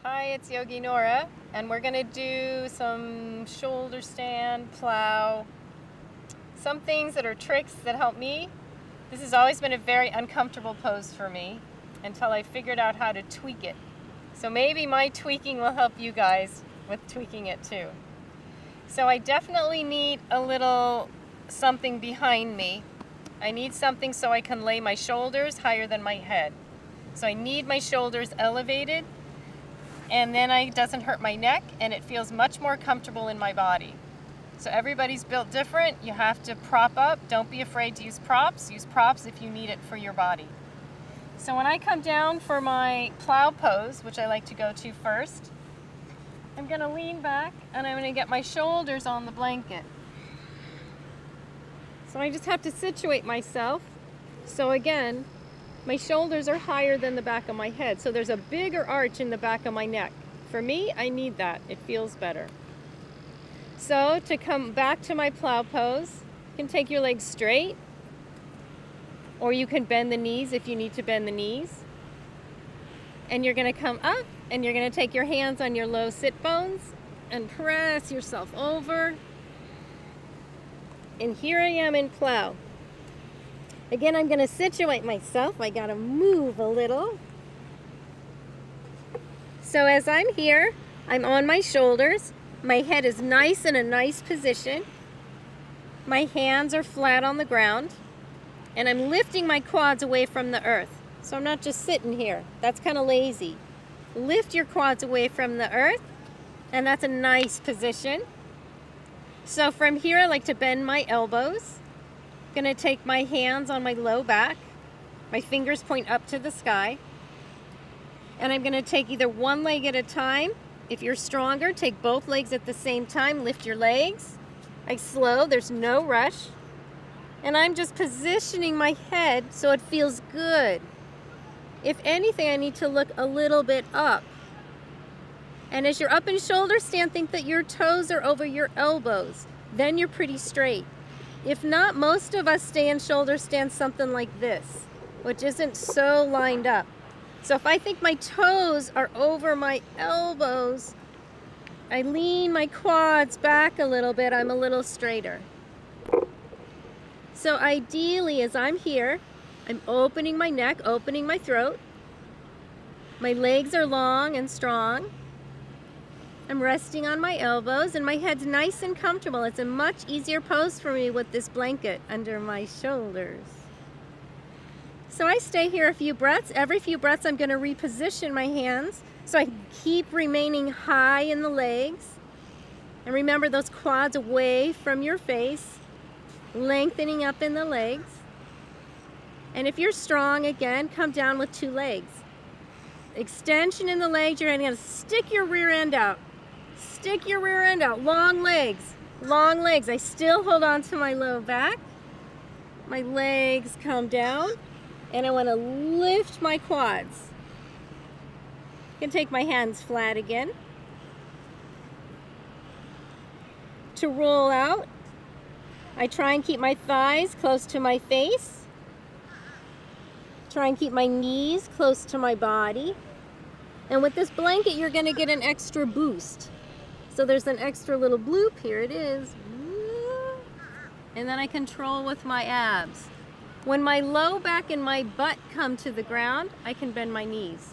Hi, it's Yogi Nora, and we're going to do some shoulder stand, plow, some things that are tricks that help me. This has always been a very uncomfortable pose for me until I figured out how to tweak it. So maybe my tweaking will help you guys with tweaking it too. So I definitely need a little something behind me. I need something so I can lay my shoulders higher than my head. So I need my shoulders elevated, and then it doesn't hurt my neck and it feels much more comfortable in my body. So everybody's built different. You have to prop up. Don't be afraid to use props. Use props if you need it for your body. So when I come down for my plow pose, which I like to go to first, I'm going to lean back and I'm going to get my shoulders on the blanket. So I just have to situate myself. So again, my shoulders are higher than the back of my head. So there's a bigger arch in the back of my neck. For me, I need that. It feels better. So to come back to my plow pose, you can take your legs straight, or you can bend the knees if you need to bend the knees. And you're going to come up and you're going to take your hands on your low sit bones and press yourself over. And here I am in plow. Again, I'm going to situate myself. I got to move a little. So as I'm here, I'm on my shoulders. My head is nice in a nice position. My hands are flat on the ground. And I'm lifting my quads away from the earth. So I'm not just sitting here. That's kind of lazy. Lift your quads away from the earth. And that's a nice position. So from here, I like to bend my elbows. I'm going to take my hands on my low back. My fingers point up to the sky. And I'm going to take either one leg at a time. If you're stronger, take both legs at the same time. Lift your legs. Slow, there's no rush. And I'm just positioning my head so it feels good. If anything, I need to look a little bit up. And as you're up in shoulder stand, think that your toes are over your elbows. Then you're pretty straight. If not, most of us stay in shoulder stand something like this, which isn't so lined up. So if I think my toes are over my elbows, I lean my quads back a little bit, I'm a little straighter. So ideally, as I'm here, I'm opening my neck, opening my throat. My legs are long and strong. I'm resting on my elbows and my head's nice and comfortable. It's a much easier pose for me with this blanket under my shoulders. So I stay here a few breaths. Every few breaths I'm going to reposition my hands so I keep remaining high in the legs. And remember those quads away from your face, lengthening up in the legs. And if you're strong, again, come down with two legs. Extension in the legs, you're going to stick your rear end out. Stick your rear end out. Long legs. Long legs. I still hold on to my low back. My legs come down. And I want to lift my quads. I can take my hands flat again. To roll out, I try and keep my thighs close to my face. Try and keep my knees close to my body. And with this blanket, you're going to get an extra boost. So there's an extra little bloop. Here it is. And then I control with my abs. When my low back and my butt come to the ground, I can bend my knees.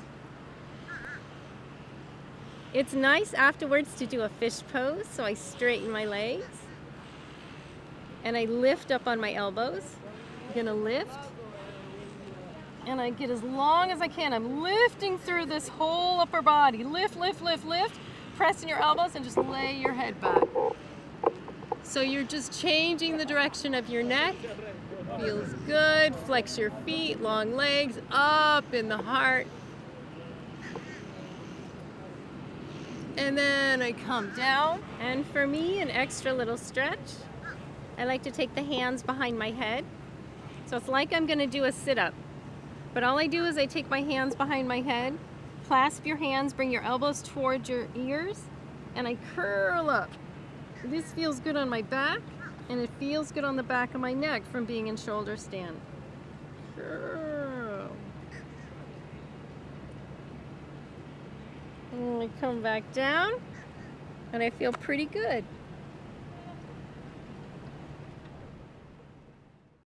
It's nice afterwards to do a fish pose, so I straighten my legs. And I lift up on my elbows. I'm gonna lift. And I get as long as I can. I'm lifting through this whole upper body. Lift, lift, lift, lift. Press in your elbows and just lay your head back. So you're just changing the direction of your neck. Feels good. Flex your feet, long legs, up in the heart. And then I come down. And for me, an extra little stretch. I like to take the hands behind my head. So it's like I'm going to do a sit-up. But all I do is I take my hands behind my head, clasp your hands, bring your elbows towards your ears, and I curl up. This feels good on my back, and it feels good on the back of my neck from being in shoulder stand. Curl. And we come back down, and I feel pretty good.